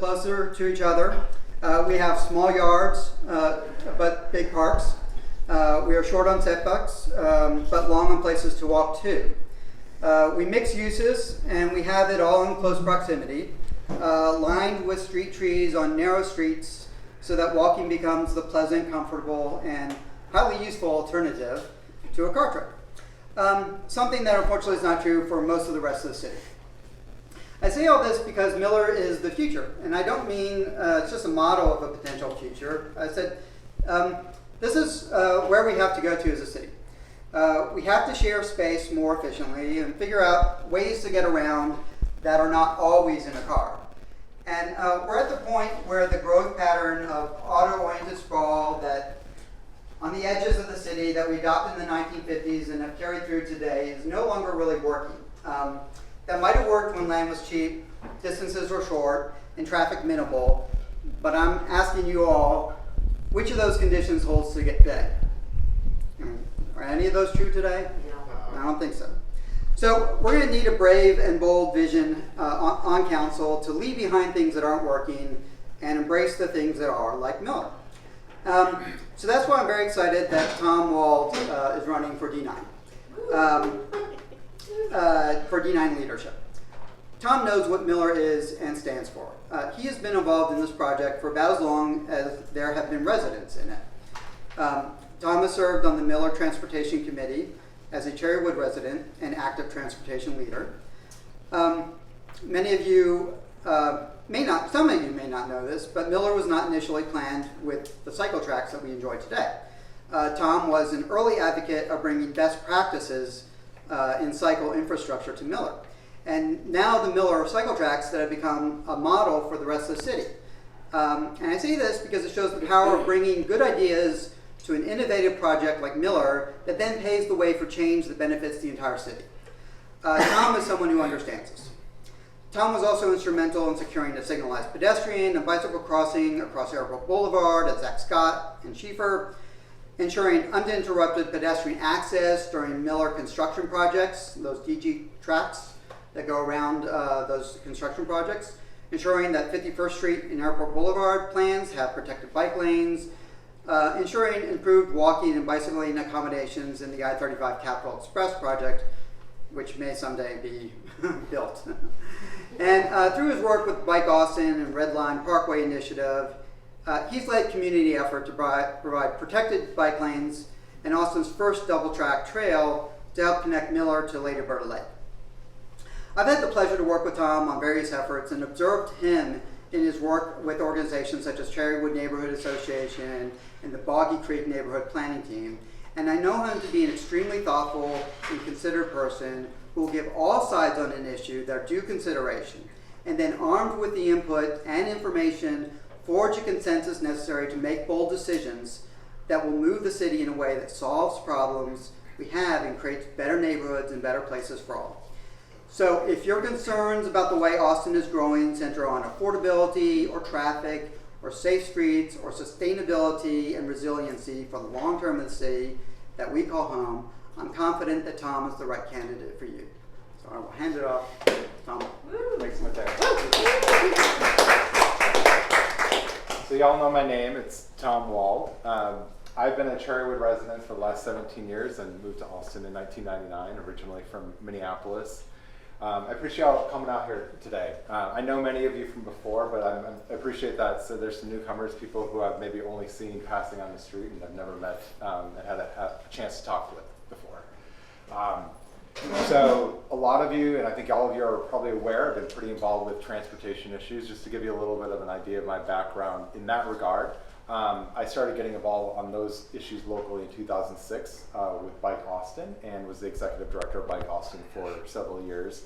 Closer to each other. We have small yards, but big parks. We are short on setbacks, but long on places to walk to. We mix uses, and we have it all in close proximity, lined with street trees on narrow streets so that walking becomes the pleasant, comfortable, and highly useful alternative to a car trip. Something that unfortunately is not true for most of the rest of the city. I say all this because Mueller is the future, and I don't mean it's just a model of a potential future. I said this is where we have to go to as a city. We have to share space more efficiently and figure out ways to get around that are not always in a car. And we're at the point where the growth pattern of auto-oriented sprawl that on the edges of the city that we adopted in the 1950s and have carried through today is no longer really working. That might have worked when land was cheap, distances were short, and traffic minimal, but I'm asking you all, which of those conditions holds today? Are any of those true today? No. I don't think so. So we're going to need a brave and bold vision on council to leave behind things that aren't working and embrace the things that are, like Mueller. So that's why I'm very excited that Tom Wald is running for D9. For D9 leadership. Tom knows what Mueller is and stands for. He has been involved in this project for about as long as there have been residents in it. Tom has served on the Mueller Transportation Committee as a Cherrywood resident and active transportation leader. Many of you some of you may not know this, but Mueller was not initially planned with the cycle tracks that we enjoy today. Tom was an early advocate of bringing best practices in cycle infrastructure to Mueller. And now the Mueller cycle tracks that have become a model for the rest of the city. And I say this because it shows the power of bringing good ideas to an innovative project like Mueller that then paves the way for change that benefits the entire city. Tom is someone who understands this. Tom was also instrumental in securing a signalized pedestrian and bicycle crossing across Airport Boulevard at Zach Scott and Schieffer, ensuring uninterrupted pedestrian access during Mueller construction projects, those DG tracks that go around those construction projects, ensuring that 51st Street and Airport Boulevard plans have protected bike lanes, ensuring improved walking and bicycling accommodations in the I-35 Capital Express project, which may someday be built. And through his work with Bike Austin and Red Line Parkway Initiative, he's led community effort to provide protected bike lanes and Austin's first double-track trail to help connect Mueller to Lady Bird Lake. I've had the pleasure to work with Tom on various efforts and observed him in his work with organizations such as Cherrywood Neighborhood Association and the Boggy Creek Neighborhood Planning Team, and I know him to be an extremely thoughtful and considered person who will give all sides on an issue their due consideration, and then armed with the input and information, forge a consensus necessary to make bold decisions that will move the city in a way that solves problems we have and creates better neighborhoods and better places for all. So if your concerns about the way Austin is growing center on affordability or traffic or safe streets or sustainability and resiliency for the long term of the city that we call home, I'm confident that Tom is the right candidate for you. So I will hand it off to Tom. Thanks so much, Eric. So y'all know my name. It's Tom Wald. I've been a Cherrywood resident for the last 17 years and moved to Austin in 1999, originally from Minneapolis. I appreciate y'all coming out here today. I know many of you from before, but I appreciate that. So there's some newcomers, people who I've maybe only seen passing on the street and I've never met and had a chance to talk with before. So a lot of you, and I think all of you are probably aware, have been pretty involved with transportation issues. Just to give you a little bit of an idea of my background in that regard, I started getting involved on those issues locally in 2006 with Bike Austin and was the executive director of Bike Austin for several years.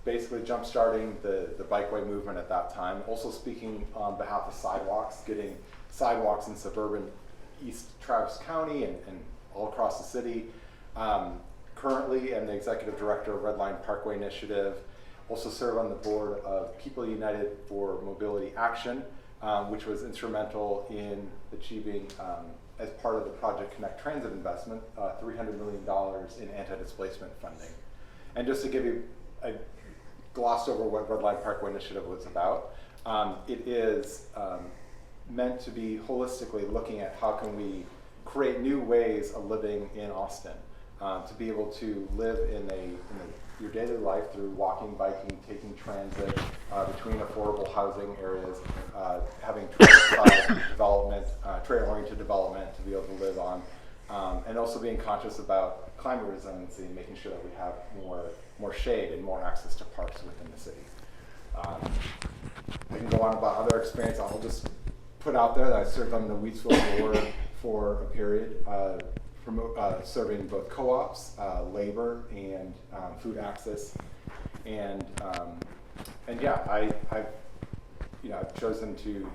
Basically jump-starting the bikeway movement at that time. Also speaking on behalf of sidewalks, getting sidewalks in suburban East Travis County and all across the city. Currently, I'm the executive director of Red Line Parkway Initiative. Also serve on the board of People United for Mobility Action, which was instrumental in achieving, as part of the Project Connect Transit investment, $300 million in anti-displacement funding. And just to give you glossed over what Red Line Parkway Initiative was about. It is meant to be holistically looking at how can we create new ways of living in Austin, to be able to live in your daily life through walking, biking, taking transit between affordable housing areas, having trail-style development, trail-oriented development to be able to live on, and also being conscious about climate resiliency and making sure that we have more shade and more access to parks within the city. I can go on about other experience. I'll just put out there that I served on the Wheatsville board for a period, serving both co-ops, labor, and food access, and yeah, I've chosen to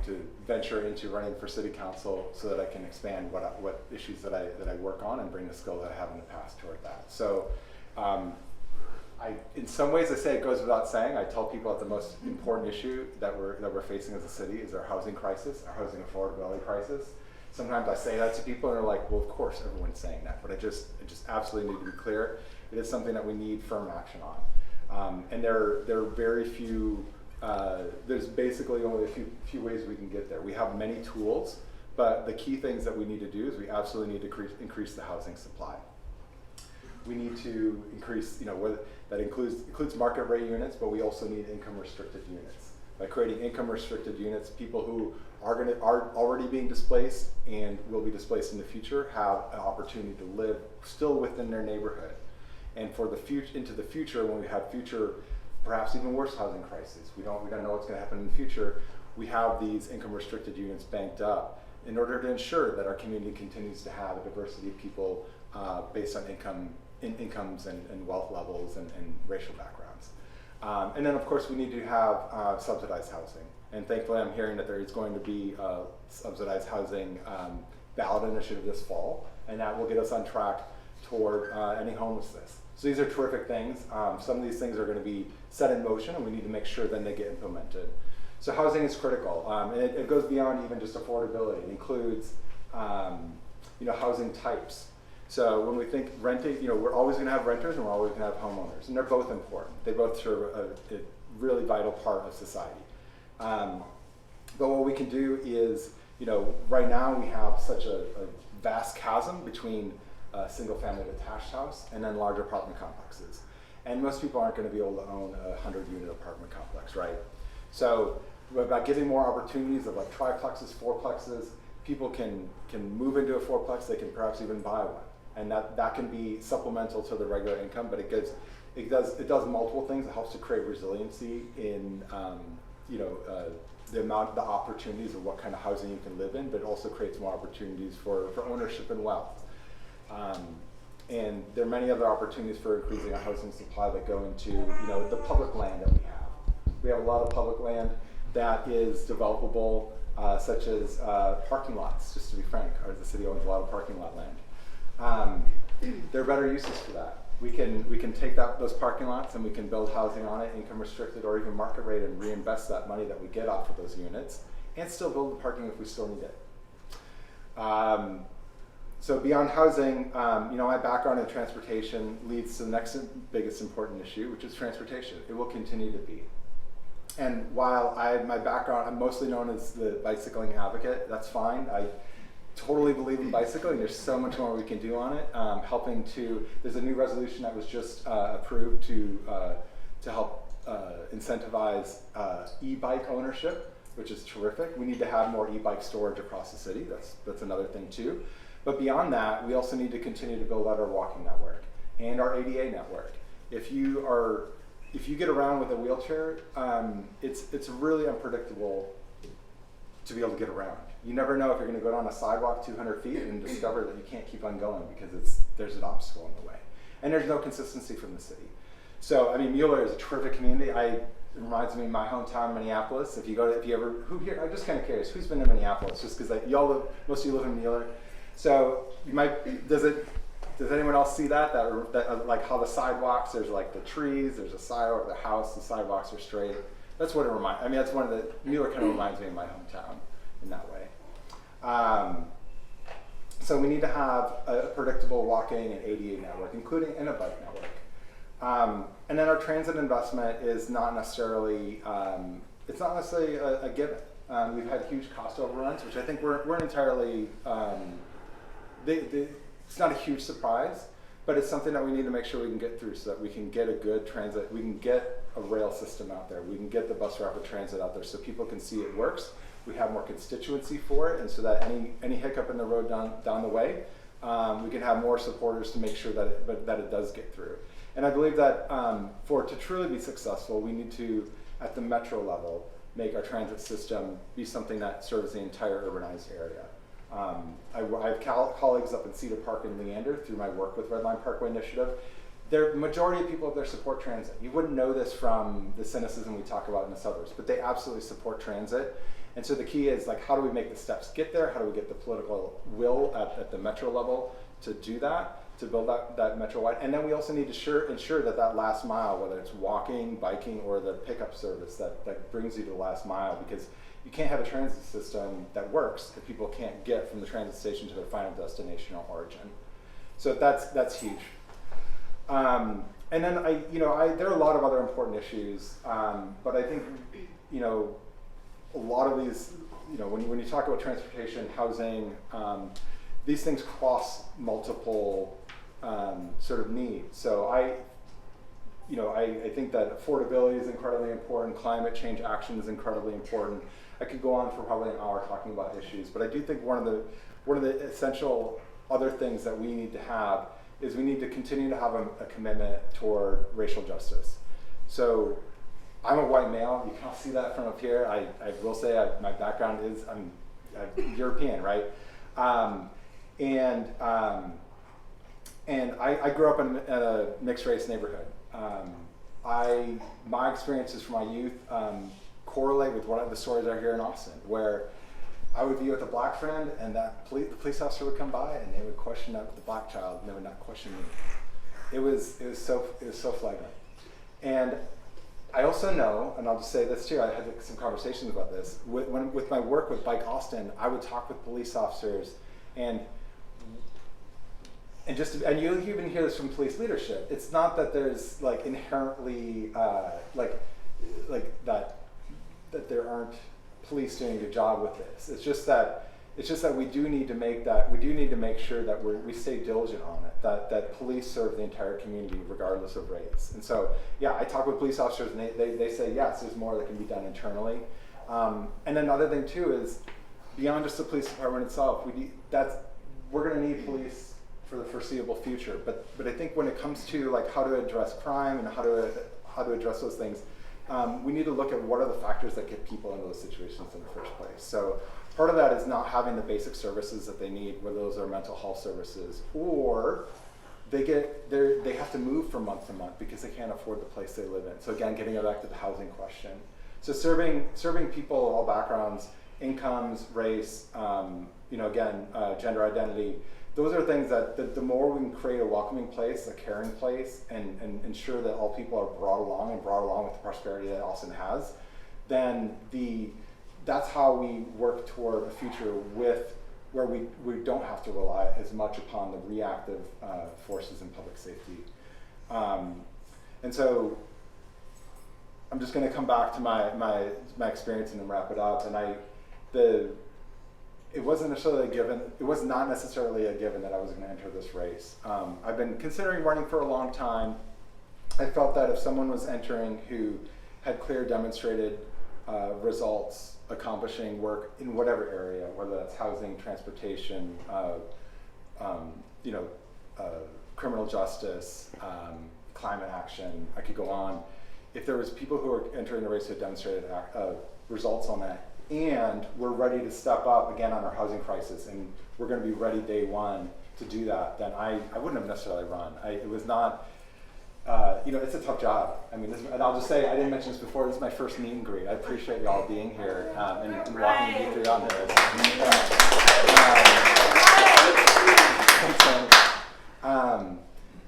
venture into running for city council so that I can expand what issues that I work on and bring the skill that I have in the past toward that. So, in some ways, I say it goes without saying. I tell people that the most important issue that we're facing as a city is our housing crisis, our housing affordability crisis. Sometimes I say that to people and they're like, well, of course everyone's saying that, but I just absolutely need to be clear. It is something that we need firm action on. And there are very few, there's basically only a few ways we can get there. We have many tools, but the key things that we need to do is we absolutely need to increase the housing supply. We need to increase, that includes market rate units, but we also need income restricted units. By creating income restricted units, people who are already being displaced and will be displaced in the future have an opportunity to live still within their neighborhood. And for the into the future, when we have future, perhaps even worse housing crises, we don't know what's going to happen in the future. We have these income restricted units banked up in order to ensure that our community continues to have a diversity of people based on incomes and wealth levels and racial backgrounds. And then, of course, we need to have subsidized housing. And thankfully, I'm hearing that there is going to be a subsidized housing ballot initiative this fall, and that will get us on track toward ending homelessness. So these are terrific things. Some of these things are going to be set in motion, and we need to make sure then they get implemented. So housing is critical, and it goes beyond even just affordability. It includes, housing types. So when we think renting, we're always going to have renters and we're always going to have homeowners, and they're both important. They both serve a really vital part of society. But what we can do is, right now we have such a vast chasm between a single-family detached house and then larger apartment complexes. And most people aren't going to be able to own a 100-unit apartment complex, right? So by giving more opportunities of like triplexes, fourplexes, people can move into a fourplex, they can perhaps even buy one. And that can be supplemental to the regular income, but it does multiple things. It helps to create resiliency in the opportunities of what kind of housing you can live in, but it also creates more opportunities for ownership and wealth. And there are many other opportunities for increasing our housing supply that go into the public land that we have. We have a lot of public land that is developable, such as parking lots. Just to be frank, the city owns a lot of parking lot land. There are better uses for that. We can take those parking lots and we can build housing on it, income restricted or even market rate, and reinvest that money that we get off of those units, and still build the parking if we still need it. So beyond housing, my background in transportation leads to the next biggest important issue, which is transportation. It will continue to be. And while my background, I'm mostly known as the bicycling advocate. That's fine. I totally believe in bicycling. There's so much more we can do on it. There's a new resolution that was just approved to help incentivize e-bike ownership, which is terrific. We need to have more e-bike storage across the city. That's another thing too. But beyond that, we also need to continue to build out our walking network and our ADA network. If you get around with a wheelchair, it's really unpredictable to be able to get around. You never know if you're going to go down a sidewalk 200 feet and discover that you can't keep on going because there's an obstacle in the way. And there's no consistency from the city. So, Mueller is a terrific community. It reminds me of my I'm Minneapolis. I'm just kind of curious, who's been to Minneapolis? Just because most of you live in Mueller. So does anyone else see that like how the sidewalks, there's like the trees, there's a sidewalk, the house, the sidewalks are straight. That's what it reminds, that's one of the, Mueller kind of reminds me of my hometown in that way. So we need to have a predictable walking and ADA network, including a bike network. And then our transit investment is not necessarily a given. We've had huge cost overruns, which I think weren't entirely. It's not a huge surprise, but it's something that we need to make sure we can get through so that we can get a good transit. We can get a rail system out there. We can get the bus rapid transit out there so people can see it works. We have more constituency for it, and so that any hiccup in the road down the way, we can have more supporters to make sure that it does get through. And I believe that for it to truly be successful, we need to, at the metro level, make our transit system be something that serves the entire urbanized area. I have colleagues up in Cedar Park and Leander through my work with Red Line Parkway Initiative. The majority of people up there support transit. You wouldn't know this from the cynicism we talk about in the suburbs, but they absolutely support transit. And so the key is, like, how do we make the steps get there? How do we get the political will at the metro level to do that, to build that metro wide? And then we also need to ensure that last mile, whether it's walking, biking, or the pickup service that brings you to the last mile, because you can't have a transit system that works if people can't get from the transit station to their final destination or origin. So that's huge. And then there are a lot of other important issues, but I think, a lot of these, when you talk about transportation, housing, these things cross multiple sort of needs. So I think that affordability is incredibly important. Climate change action is incredibly important. I could go on for probably an hour talking about issues, but I do think one of the essential other things that we need to have is we need to continue to have a commitment toward racial justice. So I'm a white male. You can't see that from up here. I will say my background is I'm European, right? And I grew up in a mixed race neighborhood. My experiences from my youth correlate with one of the stories I hear in Austin, where I would be with a black friend, and the police officer would come by, and they would question the black child, and they would not question me. It was so flagrant. And I also know, and I'll just say this too, I had some conversations about this, with my work with Bike Austin, I would talk with police officers, and you'll even hear this from police leadership. It's not that there's like inherently that there aren't police doing a good job with this. It's just that we do need to make sure that we stay diligent on it, that police serve the entire community regardless of race. And so, yeah, I talk with police officers, and they say, yes, there's more that can be done internally. And then another thing too is, beyond just the police department itself, we're going to need police for the foreseeable future. But I think when it comes to like how to address crime and how to address those things, we need to look at what are the factors that get people into those situations in the first place. So part of that is not having the basic services that they need, whether those are mental health services, or they have to move from month to month because they can't afford the place they live in. So again, getting back to the housing question. So serving people of all backgrounds, incomes, race, gender identity. Those are things that the more we can create a welcoming place, a caring place, and ensure that all people are brought along with the prosperity that Austin has, then that's how we work toward a future where we don't have to rely as much upon the reactive forces in public safety. And so I'm just going to come back to my experience and then wrap it up. And it wasn't necessarily a given. It was not necessarily a given that I was going to enter this race. I've been considering running for a long time. I felt that if someone was entering who had clear demonstrated results, accomplishing work in whatever area, whether that's housing, transportation, criminal justice, climate action, I could go on. If there was people who were entering the race who had demonstrated results on that, and we're ready to step up again on our housing crisis, and we're going to be ready day one to do that, then I wouldn't have necessarily run. It was not, it's a tough job. I mean, and I'll just say, I didn't mention this before, this is my first meet and greet. I appreciate y'all being here and walking me through on this.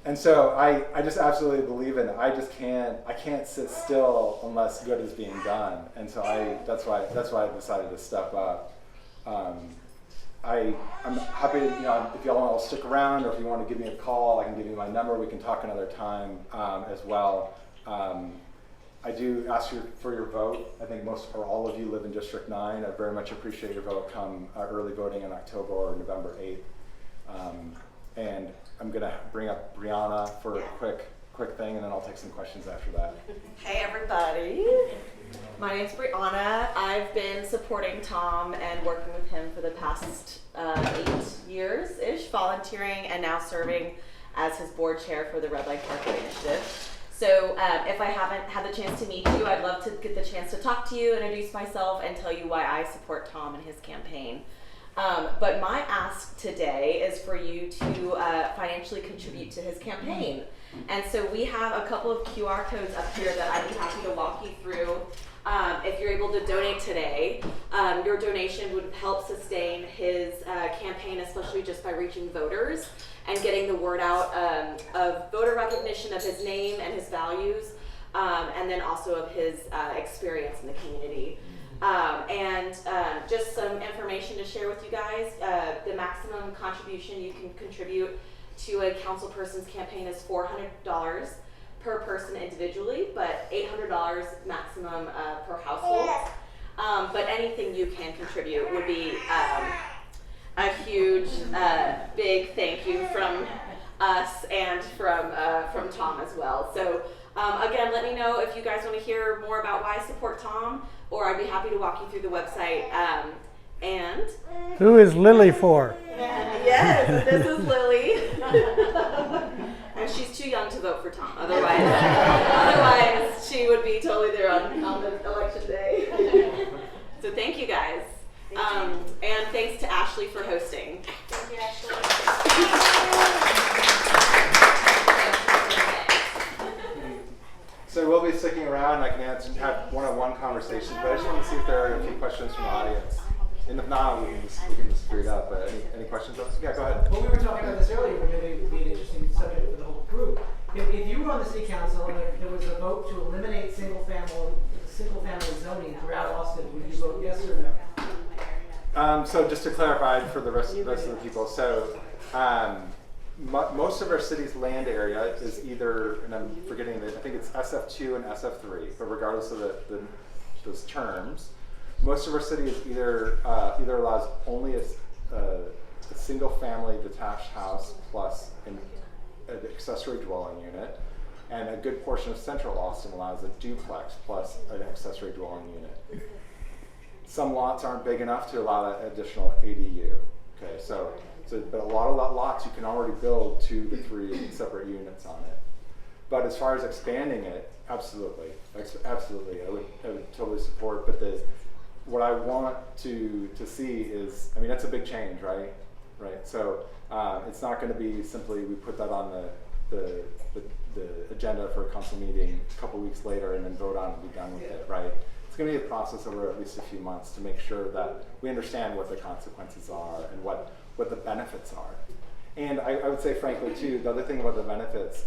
And so I just absolutely believe in it. I can't sit still unless good is being done. And so that's why I decided to step up. I'm happy to, if y'all want to stick around, or if you want to give me a call, I can give you my number. We can talk another time as well. I do ask you for your vote. I think most or all of you live in District 9. I very much appreciate your vote come early voting in October or November 8th. And I'm going to bring up Brianna for a quick thing, and then I'll take some questions after that. Hey everybody, my name's Brianna. I've been supporting Tom and working with him for the past 8 years-ish, volunteering and now serving as his board chair for the Red Light Parkway Initiative. So if I haven't had the chance to meet you, I'd love to get the chance to talk to you, introduce myself, and tell you why I support Tom and his campaign. But my ask today is for you to financially contribute to his campaign. And so we have a couple of QR codes up here that I'd be happy to walk you through. If you're able to donate today, your donation would help sustain his campaign, especially just by reaching voters and getting the word out of voter recognition of his name and his values, and then also of his experience in the community. And just some information to share with you guys. The maximum contribution you can contribute to a council person's campaign is $400 per person individually, but $800 maximum per household. But anything you can contribute would be a huge, big thank you from us and from Tom as well. So again, let me know if you guys want to hear more about why I support Tom, or I'd be happy to walk you through the website. And who is Lily for? Yes, this is Lily. And she's too young to vote for Tom. Otherwise she would be totally there on the election day. So thank you guys. And thanks to Ashley for hosting. Thank you, Ashley. So we'll be sticking around. I can have one-on-one conversations, but I just want to see if there are a few questions from the audience. And if not, we can just figure it out. But any questions? Yeah, go ahead. Well, we were talking about this earlier, but maybe it would be an interesting subject for the whole group. If you were on the city council and there was a vote to eliminate single family zoning throughout Austin, would you vote yes or no? So just to clarify for the rest of the people, so most of our city's land area is either, and I'm forgetting that, I think it's SF2 and SF3, but regardless of those terms, most of our city is either allows only a single family detached house plus an accessory dwelling unit, and a good portion of central Austin allows a duplex plus an accessory dwelling unit. Some lots aren't big enough to allow that additional ADU. Okay, so but a lot of lots you can already build 2 to 3 separate units on it. But as far as expanding it, absolutely, I would totally support. But what I want to see is, I mean, that's a big change, right? So it's not going to be simply we put that on the agenda for a council meeting a couple weeks later and then vote on and be done with it, right? It's going to be a process over at least a few months to make sure that we understand what the consequences are and what the benefits are. And I would say, frankly, too, the other thing about the benefits,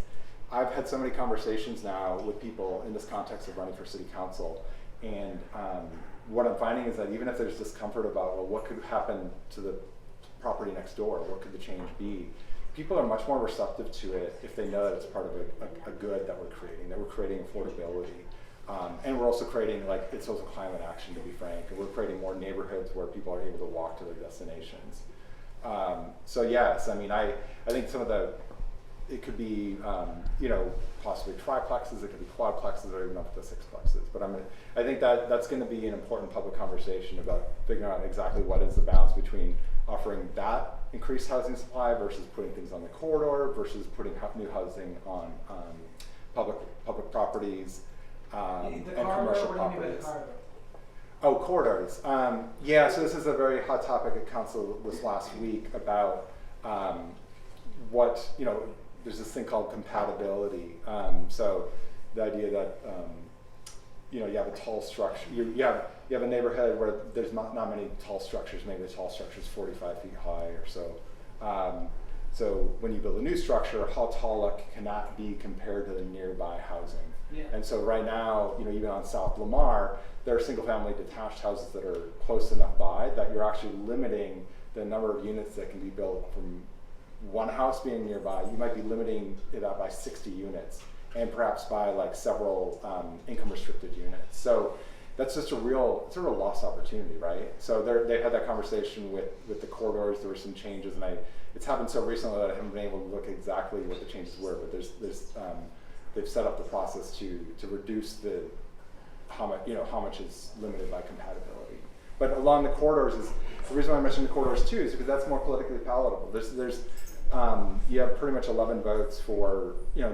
I've had so many conversations now with people in this context of running for city council, and what I'm finding is that even if there's discomfort about, well, what could happen to the property next door, what could the change be, people are much more receptive to it if they know that it's part of a good that we're creating affordability. And we're also creating, it's also climate action, to be frank, and we're creating more neighborhoods where people are able to walk to their destinations. So yes, I mean, I think some of it could be, possibly triplexes, it could be quadplexes, or even up to sixplexes. But I think that's going to be an important public conversation about figuring out exactly what is the balance between offering that increased housing supply versus putting things on the corridor versus putting new housing on public properties and commercial properties. Oh, corridors. Yeah, so this is a very hot topic at council this last week about there's this thing called compatibility. So the idea that you have a tall structure, you have a neighborhood where there's not many tall structures. Maybe the tall structure is 45 feet high or so. So when you build a new structure, how tall it cannot be compared to the nearby housing. Yeah. And so right now, even on South Lamar, there are single-family detached houses that are close enough by that you're actually limiting the number of units that can be built from one house being nearby, you might be limiting it out by 60 units, and perhaps by like several income restricted units. So that's just a real sort of lost opportunity, right? So they had that conversation with the corridors. There were some changes, and it's happened so recently that I haven't been able to look exactly what the changes were. But they've set up the process to reduce how much is limited by compatibility. But along the corridors is the reason why I mentioned the corridors too, is because that's more politically palatable. You have pretty much 11 votes for, you can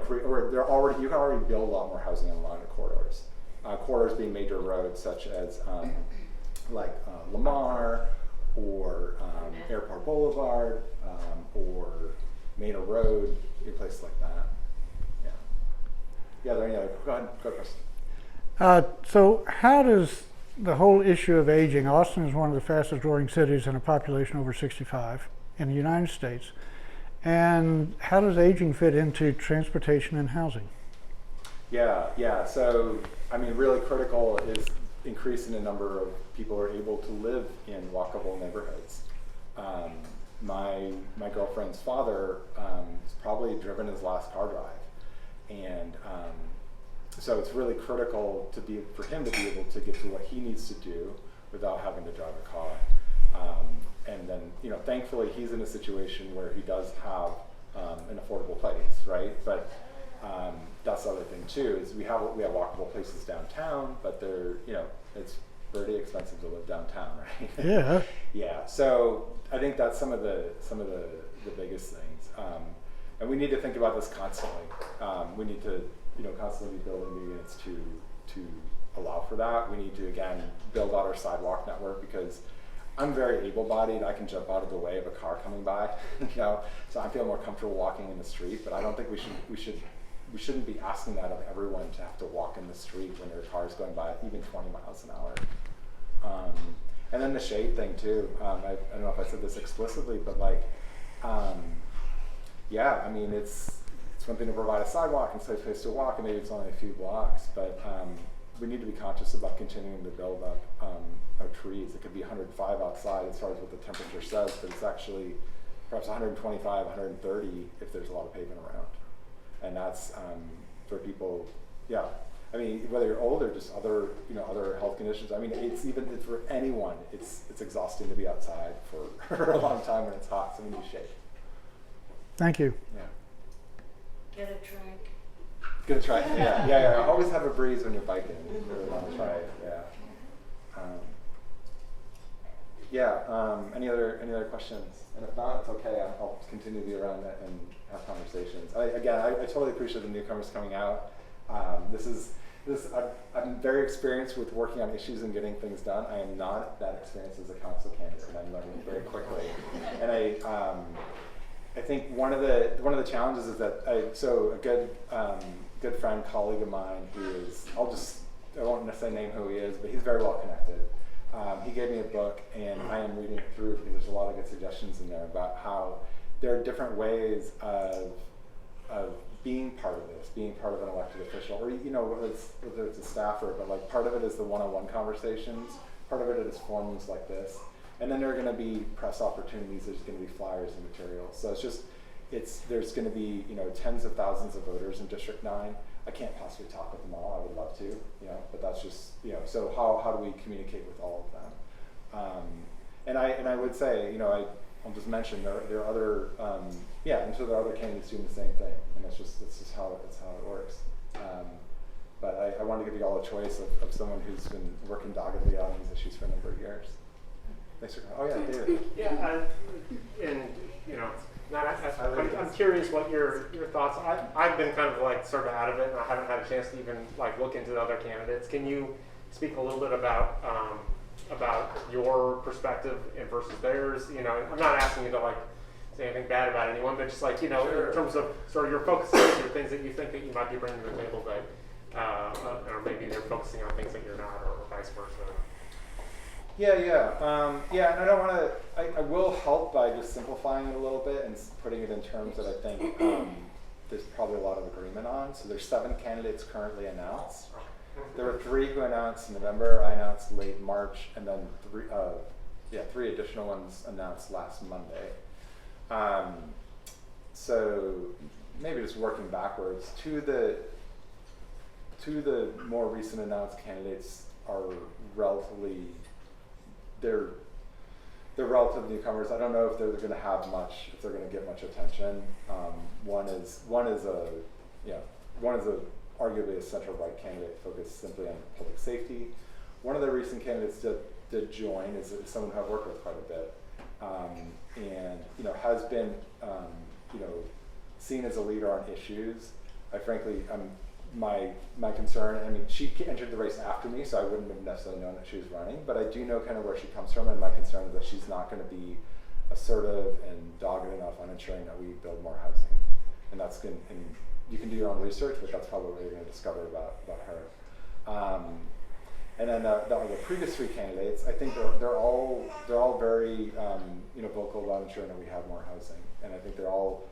already build a lot more housing along the corridors. Corridors being major roads such as Lamar or Airport Boulevard or Manor Road, places like that. Yeah, go ahead, Chris. So how does the whole issue of aging, Austin is one of the fastest growing cities in a population over 65 in the United States, and how does aging fit into transportation and housing? Yeah. So, really critical is increasing the number of people who are able to live in walkable neighborhoods. My girlfriend's father has probably driven his last car drive, and so it's really critical for him to be able to get to what he needs to do without having to drive a car. And then, thankfully he's in a situation where he does have an affordable place, right? But that's the other thing too, is we have walkable places downtown, but it's pretty expensive to live downtown, right? Yeah. Yeah. So I think that's some of the biggest things. And we need to think about this constantly. We need to constantly be building new units to allow for that. We need to again build out our sidewalk network, because I'm very able-bodied. I can jump out of the way of a car coming by, so I feel more comfortable walking in the street. But I don't think we shouldn't be asking that of everyone, to have to walk in the street when their car is going by at even 20 miles an hour. And then the shade thing too. I don't know if I said this explicitly, but it's one thing to provide a sidewalk and safe place to walk, and maybe it's only a few blocks, but we need to be conscious about continuing to build up our trees. It could be 105 outside as far as what the temperature says, but it's actually perhaps 125, 130 if there's a lot of pavement around. And that's for people, whether you're old or just other health conditions. It's for anyone, it's exhausting to be outside for a long time when it's hot, so we need shade. Thank you. Yeah. Get a drink. Gonna try it. Yeah. Always have a breeze when you're biking. Really want to try it. Yeah. Any other questions? And if not, it's okay. I'll continue to be around and have conversations. I totally appreciate the newcomers coming out. I'm very experienced with working on issues and getting things done. I am not that experienced as a council candidate, and I'm learning very quickly. And I think one of the challenges is that a good friend, colleague of mine, I won't necessarily name who he is, but he's very well connected. He gave me a book, and I am reading it through because there's a lot of good suggestions in there about how there are different ways of being part of this, being part of an elected official, or whether it's a staffer, but part of it is the one-on-one conversations, part of it is forums like this. And then there are going to be press opportunities. There's going to be flyers and materials. So there's going to be tens of thousands of voters in District 9. I can't possibly talk with them all. I would love to, but that's just So how do we communicate with all of them? And I would say I'll just mention there are other and so there are other candidates doing the same thing, and it's just how it works. But I wanted to give you all a choice of someone who's been working doggedly on these issues for a number of years. Thanks for coming. Oh yeah, David. Yeah, I'm curious what your thoughts. I've been kind of sort of out of it, and I haven't had a chance to even look into the other candidates. Can you speak a little bit about your perspective and versus theirs? I'm not asking you to say anything bad about anyone, but just Sure. In terms of sort of your focuses or things that you think that you might be bringing to the table that, or maybe they're focusing on things that you're not, or vice versa. Yeah, and I don't want to. I will help by just simplifying it a little bit and putting it in terms that I think there's probably a lot of agreement on. So there's 7 candidates currently announced. There were 3 who announced in November. I announced late March, and then three additional ones announced last Monday. So maybe just working backwards, two of the more recent announced candidates are relatively relative newcomers. I don't know if they're going to have much, if they're going to get much attention. One is arguably a center right candidate focused simply on public safety. One of the recent candidates did join is someone who I've worked with quite a bit, and has been seen as a leader on issues. I frankly, my concern, I mean, she entered the race after me, so I wouldn't have necessarily known that she was running, but I do know kind of where she comes from, and my concern is that she's not going to be assertive and dogged enough on ensuring that we build more housing. And that's going, and you can do your own research, but that's probably what you're going to discover about her. And then the previous three candidates, I think they're all very vocal about ensuring that we have more housing, and I think they're all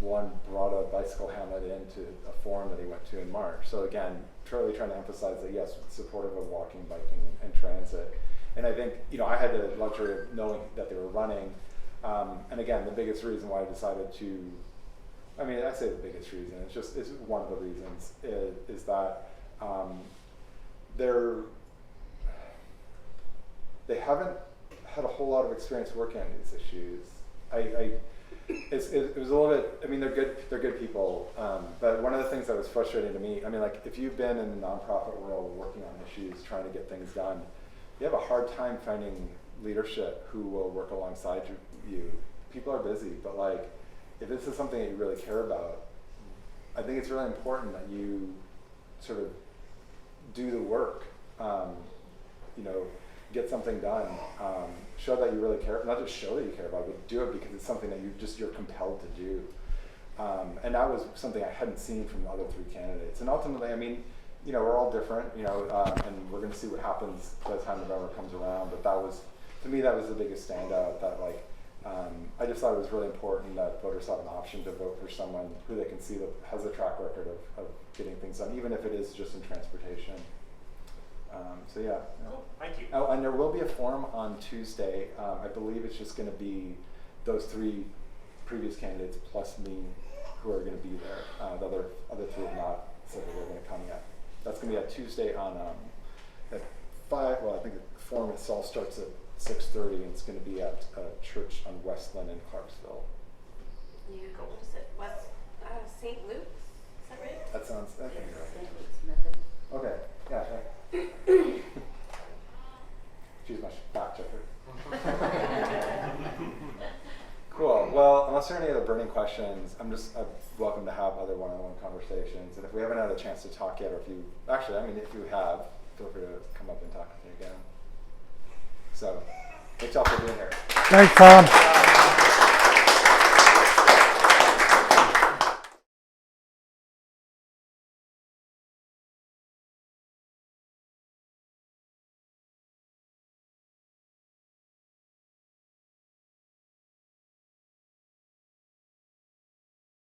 one brought a bicycle helmet into a forum that he went to in March. So again, trying to emphasize that yes, supportive of walking, biking, and transit. And I think I had the luxury of knowing that they were running. And again, the biggest reason why I decided to, I say the biggest reason, it's one of the reasons, is that they haven't had a whole lot of experience working on these issues. It was a little bit, they're good people, but one of the things that was frustrating to me, if you've been in the nonprofit world working on issues, trying to get things done, you have a hard time finding leadership who will work alongside you. People are busy, but if this is something that you really care about, I think it's really important that you sort of do the work, get something done, show that you really care, not just show that you care about it, but do it because it's something that you're compelled to do. And that was something I hadn't seen from the other three candidates. And ultimately, we're all different, and we're going to see what happens by the time November comes around. But that was the biggest standout. That I just thought it was really important that voters have an option to vote for someone who they can see that has a track record of getting things done, even if it is just in transportation. So yeah. Cool. Thank you. Oh, and there will be a forum on Tuesday. I believe it's just going to be those three previous candidates plus me who are going to be there. The other three have not said that they're going to come yet. That's going to be at Tuesday on at 5. Well, I think the forum itself starts at 6:30, and it's going to be at a church on Westland in Clarksville. Yeah. Cool. What is it? West St. Luke's? Is that right? That sounds. I think right. St. Luke's Method. Okay. Yeah. She's my fact checker. Cool. Well, unless there are any other burning questions, I'm welcome to have other one-on-one conversations. And if we haven't had a chance to talk yet, or if you have, feel free to come up and talk with me again. So, thanks all for being here. Thanks, Tom.